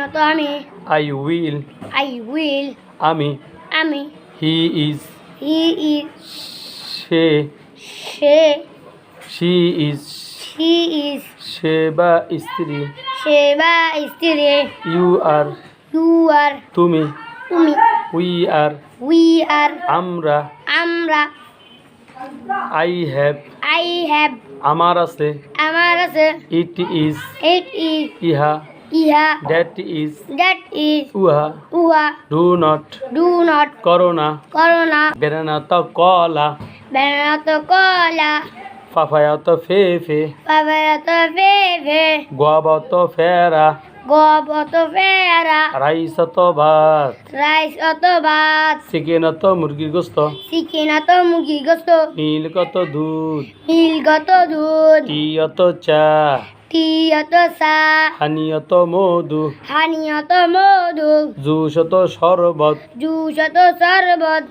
মতো আমি I will I will আমি আমি he is he is say say she is she is সে বা স্ত্রী সে বা স্ত্রী you are you are তুমি তুমি we are we are আমরা আমরা I have I have আমার আছে আমার আছে it is it is ইহা ইহা that is that is উহা উহা do not do not corona corona বেড়ানাত কলা বেড়াত কলা ফাফায়াত ফেফে বাবাত ফেফে গোয়াবত ফেরা গবত ফেরা রাইসত ভাত রাইস অত ভাত চিকেনত মুরগির গোস্ত চিকেনাত মুরগি গোস্ত মিল্কত দুধ নীলগত দুধ টিয়ত চা টিয়ত চা হানিয়ত মধু হানিয়ত মধু জুসত শরবত জুসত শরবত